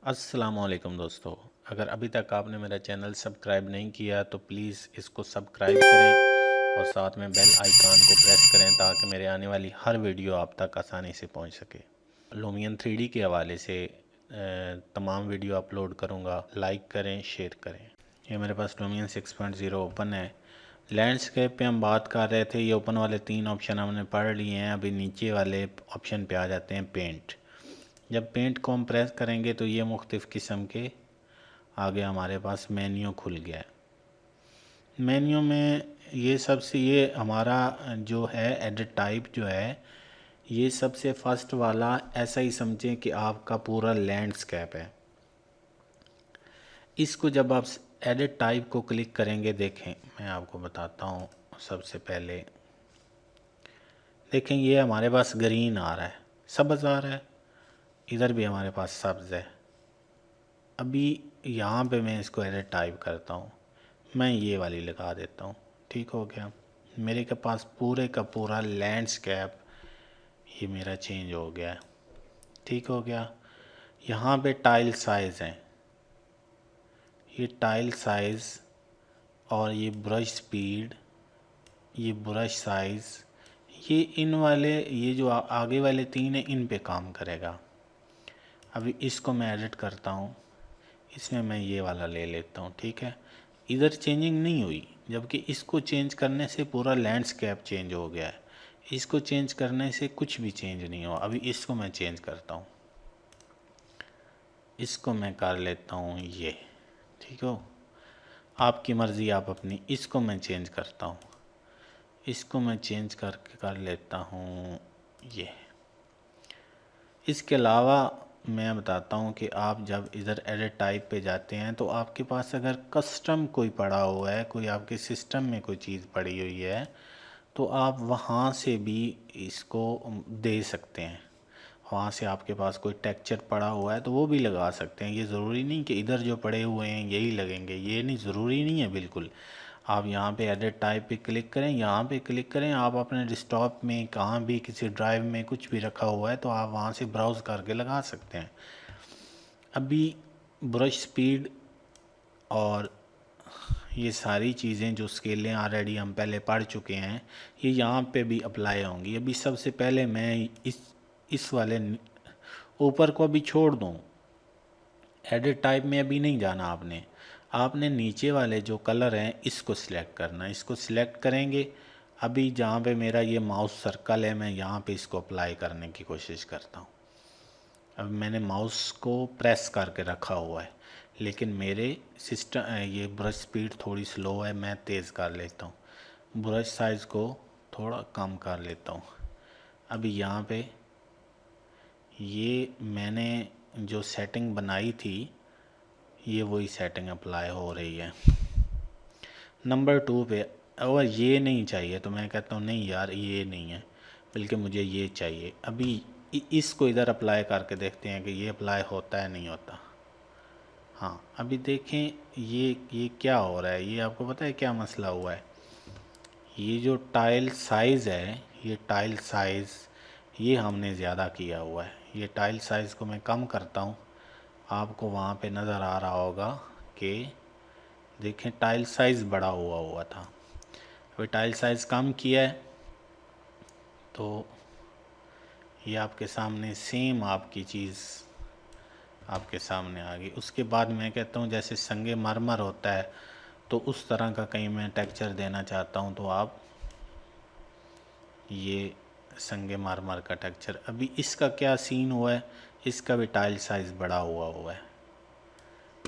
अस्सलामुअलैकुम दोस्तों। अगर अभी तक आपने मेरा चैनल सब्सक्राइब नहीं किया तो प्लीज़ इसको सब्सक्राइब करें और साथ में बेल आइकन को प्रेस करें ताकि मेरे आने वाली हर वीडियो आप तक आसानी से पहुंच सके। लूमियन 3D के हवाले से तमाम वीडियो अपलोड करूंगा। लाइक करें, शेयर करें। ये मेरे पास लूमियन 6.0 ओपन है। लैंडस्केप पे हम बात कर रहे थे। ये ओपन वाले 3 ऑप्शन हमने पढ़ लिए हैं। अभी नीचे वाले ऑप्शन पे आ जाते हैं पेंट। जब पेंट को हम प्रेस करेंगे तो ये मुख्तलिफ़ किस्म के आगे हमारे पास मेन्यू खुल गया है। मेन्यू में ये हमारा जो है एडिट टाइप जो है, ये सबसे फर्स्ट वाला ऐसा ही समझें कि आपका पूरा लैंडस्केप है। इसको जब आप एडिट टाइप को क्लिक करेंगे, देखें मैं आपको बताता हूँ। सबसे पहले देखें ये हमारे पास ग्रीन आ रहा है, सब्ज़ आ रहा है, इधर भी हमारे पास सब्ज़ है। अभी यहाँ पे मैं इसको एडिट टाइप करता हूँ, मैं ये वाली लगा देता हूँ। ठीक हो गया। मेरे के पास पूरे का पूरा लैंडस्केप ये मेरा चेंज हो गया है। ठीक हो गया। यहाँ पे टाइल साइज़ हैं, ये टाइल साइज़ और ये ब्रश स्पीड, ये ब्रश साइज़, ये इन वाले ये जो आगे वाले 3 हैं इन पे काम करेगा। अभी इसको मैं एडिट करता हूँ। इसमें मैं ये वाला ले लेता हूँ। ठीक है, इधर चेंजिंग नहीं हुई, जबकि इसको चेंज करने से पूरा लैंडस्केप चेंज हो गया है। इसको चेंज करने से कुछ भी चेंज नहीं हुआ। अभी इसको मैं चेंज करता हूँ, इसको मैं कर लेता हूँ ये। ठीक हो, आपकी मर्ज़ी, आप अपनी। इसको मैं चेंज करता हूँ, इसको मैं चेंज करके कर लेता हूँ ये। इसके अलावा मैं बताता हूँ कि आप जब इधर एडिट टाइप पे जाते हैं तो आपके पास अगर कस्टम कोई पड़ा हुआ है, कोई आपके सिस्टम में कोई चीज़ पड़ी हुई है, तो आप वहाँ से भी इसको दे सकते हैं। वहाँ से आपके पास कोई टेक्सचर पड़ा हुआ है तो वो भी लगा सकते हैं। ये ज़रूरी नहीं कि इधर जो पड़े हुए हैं यही लगेंगे, ये नहीं, ज़रूरी नहीं है बिल्कुल। आप यहाँ पे एडिट टाइप पे क्लिक करें, यहाँ पे क्लिक करें। आप अपने डेस्कटॉप में कहाँ भी किसी ड्राइव में कुछ भी रखा हुआ है तो आप वहाँ से ब्राउज़ करके लगा सकते हैं। अभी ब्रश स्पीड और ये सारी चीज़ें जो स्केलें ऑलरेडी हम पहले पढ़ चुके हैं, ये यहाँ पे भी अप्लाई होंगी। अभी सबसे पहले मैं इस वाले ऊपर को अभी छोड़ दूँ। एडिट टाइप में अभी नहीं जाना आपने। आपने नीचे वाले जो कलर हैं इसको सिलेक्ट करना है। इसको सिलेक्ट करेंगे। अभी जहाँ पे मेरा ये माउस सर्कल है, मैं यहाँ पे इसको अप्लाई करने की कोशिश करता हूँ। अब मैंने माउस को प्रेस करके रखा हुआ है, लेकिन मेरे सिस्टम ये ब्रश स्पीड थोड़ी स्लो है, मैं तेज़ कर लेता हूँ। ब्रश साइज़ को थोड़ा कम कर लेता हूँ। अभी यहाँ पे ये मैंने जो सेटिंग बनाई थी, ये वही सेटिंग अप्लाई हो रही है। नंबर 2 पे और ये नहीं चाहिए तो मैं कहता हूँ नहीं यार ये नहीं है, बल्कि मुझे ये चाहिए। अभी इसको इधर अप्लाई करके देखते हैं कि ये अप्लाई होता है नहीं होता। हाँ, अभी देखें ये क्या हो रहा है। ये आपको पता है क्या मसला हुआ है? ये जो टाइल साइज़ है, ये टाइल साइज़ ये हमने ज़्यादा किया हुआ है। ये टाइल साइज़ को मैं कम करता हूँ। आपको वहाँ पे नज़र आ रहा होगा कि देखें टाइल साइज़ बड़ा हुआ था। अभी टाइल साइज़ कम किया है तो ये आपके सामने सेम आपकी चीज़ आपके सामने आ गई। उसके बाद मैं कहता हूँ जैसे संगे मरमर होता है तो उस तरह का कहीं मैं टेक्सचर देना चाहता हूँ तो आप ये संगे मरमर का टेक्सचर। अभी इसका क्या सीन हुआ है, इसका भी टाइल साइज़ बड़ा हुआ है।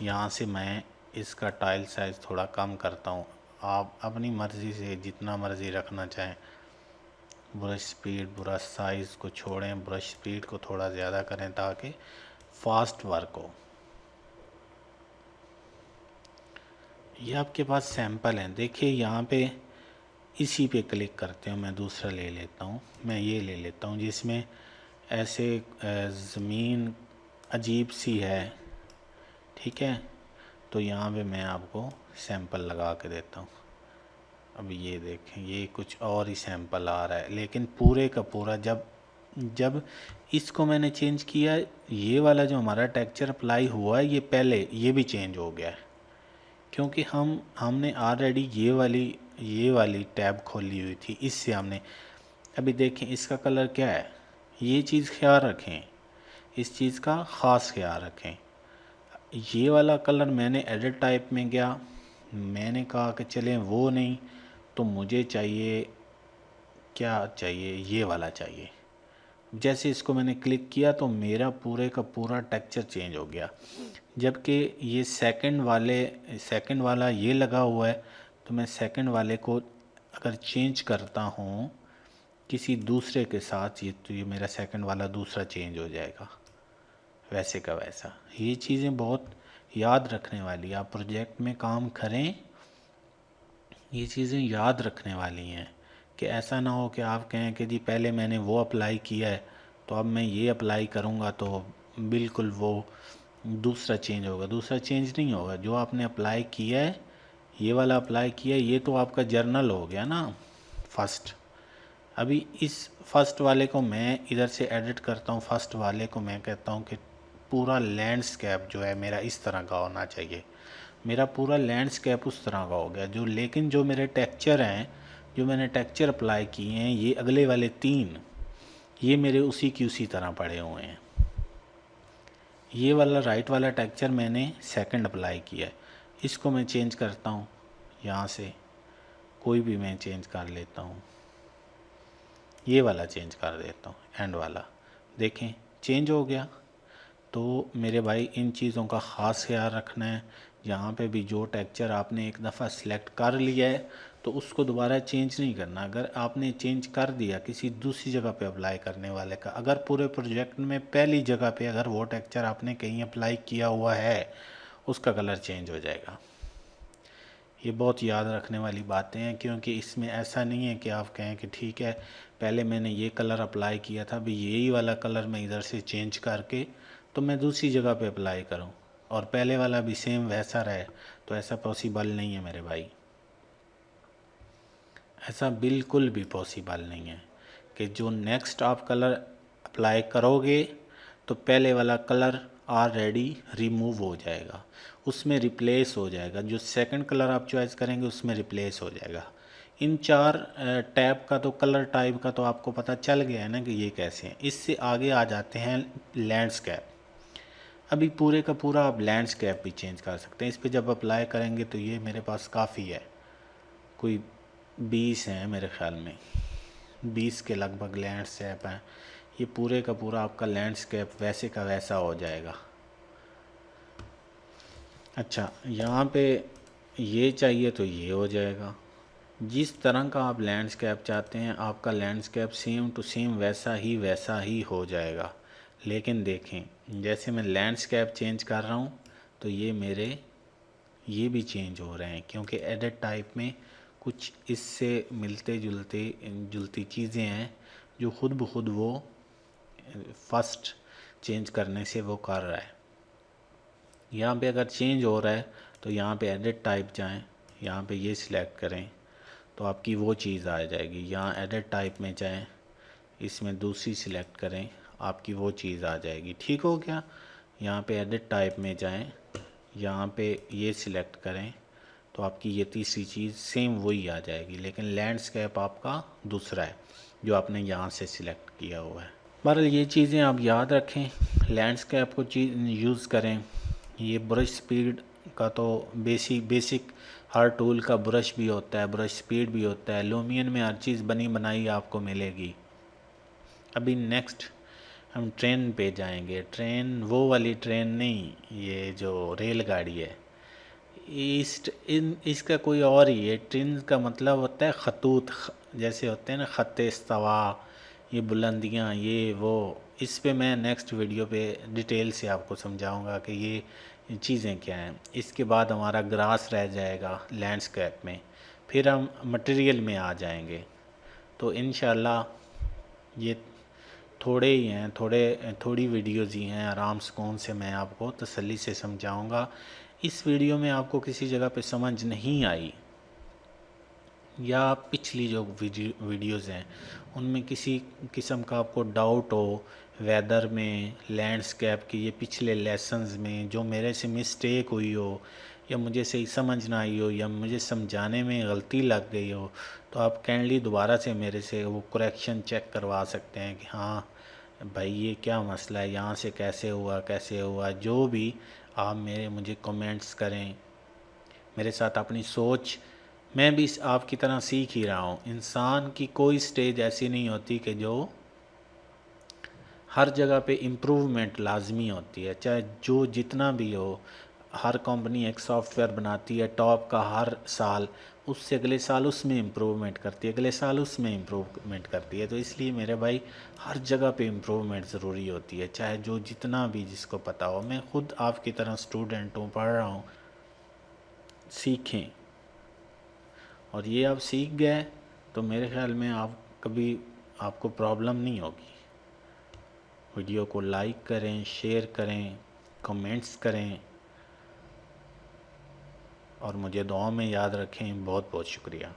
यहाँ से मैं इसका टाइल साइज़ थोड़ा कम करता हूँ। आप अपनी मर्ज़ी से जितना मर्ज़ी रखना चाहें। ब्रश स्पीड, ब्रश साइज़ को छोड़ें, ब्रश स्पीड को थोड़ा ज़्यादा करें ताकि फास्ट वर्क हो। ये आपके पास सैंपल हैं। देखिए यहाँ पे इसी पे क्लिक करते हैं। मैं दूसरा ले लेता हूँ, मैं ये ले लेता हूँ जिसमें ऐसे ज़मीन अजीब सी है। ठीक है, तो यहाँ पे मैं आपको सैंपल लगा के देता हूँ। अब ये देखें, ये कुछ और ही सैंपल आ रहा है, लेकिन पूरे का पूरा जब जब इसको मैंने चेंज किया, ये वाला जो हमारा टेक्सचर अप्लाई हुआ है ये पहले ये भी चेंज हो गया है, क्योंकि हमने ऑलरेडी ये वाली टैब खोली हुई थी, इससे हमने अभी देखें इसका कलर क्या है। ये चीज़ ख्याल रखें, इस चीज़ का ख़ास ख्याल रखें। ये वाला कलर मैंने एडिट टाइप में गया, मैंने कहा कि चलें वो नहीं तो मुझे चाहिए, क्या चाहिए, ये वाला चाहिए। जैसे इसको मैंने क्लिक किया तो मेरा पूरे का पूरा टेक्सचर चेंज हो गया। जबकि ये सेकंड वाला ये लगा हुआ है, तो मैं सेकंड वाले को अगर चेंज करता हूँ किसी दूसरे के साथ, ये तो ये मेरा सेकंड वाला दूसरा चेंज हो जाएगा वैसे का वैसा। ये चीज़ें बहुत याद रखने वाली, आप प्रोजेक्ट में काम करें ये चीज़ें याद रखने वाली हैं, कि ऐसा ना हो कि आप कहें कि जी पहले मैंने वो अप्लाई किया है तो अब मैं ये अप्लाई करूँगा तो बिल्कुल वो दूसरा चेंज होगा। दूसरा चेंज नहीं होगा, जो आपने अप्लाई किया है, ये वाला अप्लाई किया है, ये तो आपका जर्नल हो गया ना फर्स्ट। अभी इस फर्स्ट वाले को मैं इधर से एडिट करता हूँ, फर्स्ट वाले को मैं कहता हूँ कि पूरा लैंडस्केप जो है मेरा इस तरह का होना चाहिए। मेरा पूरा लैंडस्केप उस तरह का हो गया, जो लेकिन जो मेरे टेक्सचर हैं, जो मैंने टेक्सचर अप्लाई किए हैं, ये अगले वाले 3 ये मेरे उसी की उसी तरह पड़े हुए हैं। ये वाला राइट वाला टेक्सचर मैंने सेकंड अप्लाई किया है, इसको मैं चेंज करता हूँ, यहाँ से कोई भी मैं चेंज कर लेता हूँ, ये वाला चेंज कर देता हूँ, एंड वाला देखें चेंज हो गया। तो मेरे भाई इन चीज़ों का ख़ास ख्याल रखना है। यहाँ पे भी जो टेक्सचर आपने एक दफ़ा सिलेक्ट कर लिया है तो उसको दोबारा चेंज नहीं करना। अगर आपने चेंज कर दिया किसी दूसरी जगह पे अप्लाई करने वाले का, अगर पूरे प्रोजेक्ट में पहली जगह पे अगर वो टेक्सचर आपने कहीं अप्लाई किया हुआ है, उसका कलर चेंज हो जाएगा। ये बहुत याद रखने वाली बातें हैं, क्योंकि इसमें ऐसा नहीं है कि आप कहें कि ठीक है पहले मैंने ये कलर अप्लाई किया था, अभी यही वाला कलर मैं इधर से चेंज करके तो मैं दूसरी जगह पे अप्लाई करूं और पहले वाला भी सेम वैसा रहे, तो ऐसा पॉसिबल नहीं है मेरे भाई। ऐसा बिल्कुल भी पॉसिबल नहीं है कि जो नेक्स्ट आप कलर अप्लाई करोगे तो पहले वाला कलर ऑलरेडी रिमूव हो जाएगा, उसमें रिप्लेस हो जाएगा। जो सेकंड कलर आप चॉइस करेंगे उसमें रिप्लेस हो जाएगा। इन 4 टैब का तो कलर टाइप का तो आपको पता चल गया है ना कि ये कैसे हैं। इससे आगे आ जाते हैं लैंडस्केप। अभी पूरे का पूरा आप लैंडस्केप भी चेंज कर सकते हैं। इस पर जब अप्लाई करेंगे तो ये मेरे पास काफ़ी है, कोई 20 हैं मेरे ख्याल में, 20 के लगभग लैंडस्केप हैं। ये पूरे का पूरा आपका लैंडस्केप वैसे का वैसा हो जाएगा। अच्छा, यहाँ पे ये चाहिए तो ये हो जाएगा। जिस तरह का आप लैंडस्केप चाहते हैं आपका लैंडस्केप सेम टू सेम वैसा ही हो जाएगा। लेकिन देखें जैसे मैं लैंडस्केप चेंज कर रहा हूँ तो ये मेरे ये भी चेंज हो रहे हैं, क्योंकि एडिट टाइप में कुछ इससे मिलते जुलती चीज़ें हैं जो खुद ब खुद वो फर्स्ट चेंज करने से वो कर रहा है। यहाँ पे अगर चेंज हो रहा है तो यहाँ पे एडिट टाइप जाएं, यहाँ पे ये सिलेक्ट करें तो आपकी वो चीज़ आ जाएगी। यहाँ एडिट टाइप में जाएं, इसमें दूसरी सिलेक्ट करें, आपकी वो चीज़ आ जाएगी। ठीक हो गया। यहाँ पे एडिट टाइप में जाएं, यहाँ पे ये सिलेक्ट करें तो आपकी ये तीसरी चीज़ सेम वही आ जाएगी, लेकिन लैंडस्केप आपका दूसरा है जो आपने यहाँ से सिलेक्ट किया हुआ है। बहरहाल ये चीज़ें आप याद रखें, लैंडस्केप को यूज़ करें। ये ब्रश स्पीड का तो बेसिक हर टूल का ब्रश भी होता है, ब्रश स्पीड भी होता है। लुमियन में हर चीज़ बनी बनाई आपको मिलेगी। अभी नेक्स्ट हम ट्रेन पे जाएंगे। ट्रेन वो वाली ट्रेन नहीं, ये जो रेलगाड़ी है इसका कोई और ही है। ट्रेन का मतलब होता है खतूत, जैसे होते हैं ना खत इस्तवा, ये बुलंदियाँ ये वो। इस पे मैं नेक्स्ट वीडियो पे डिटेल से आपको समझाऊंगा कि ये चीज़ें क्या हैं। इसके बाद हमारा ग्रास रह जाएगा लैंडस्केप में, फिर हम मटेरियल में आ जाएंगे। तो इंशाल्लाह ये थोड़े ही हैं, थोड़ी वीडियोज़ ही हैं, आराम सुकून से मैं आपको तसल्ली से समझाऊंगा। इस वीडियो में आपको किसी जगह पे समझ नहीं आई या पिछली जो वीडियोज़ हैं उनमें किसी किस्म का आपको डाउट हो वेदर में, लैंडस्केप की, ये पिछले लेसन्स में जो मेरे से मिस्टेक हुई हो या मुझे सही समझ ना आई हो या मुझे समझाने में गलती लग गई हो, तो आप काइंडली दोबारा से मेरे से वो करेक्शन चेक करवा सकते हैं कि हाँ भाई ये क्या मसला है, यहाँ से कैसे हुआ, जो भी आप मुझे कमेंट्स करें, मेरे साथ अपनी सोच। मैं भी आपकी तरह सीख ही रहा हूँ। इंसान की कोई स्टेज ऐसी नहीं होती कि जो हर जगह पे इम्प्रूवमेंट लाजमी होती है, चाहे जो जितना भी हो। हर कंपनी एक सॉफ्टवेयर बनाती है टॉप का हर साल, उससे अगले साल उसमें इम्प्रूवमेंट करती है, अगले साल उसमें इम्प्रूवमेंट करती है। तो इसलिए मेरे भाई हर जगह पे इम्प्रूवमेंट ज़रूरी होती है, चाहे जो जितना भी जिसको पता हो। मैं खुद आपकी तरह स्टूडेंट हूँ, पढ़ रहा हूँ। सीखें, और ये आप सीख गए तो मेरे ख्याल में आप कभी आपको प्रॉब्लम नहीं होगी। वीडियो को लाइक करें, शेयर करें, कमेंट्स करें और मुझे दुआ में याद रखें। बहुत बहुत शुक्रिया।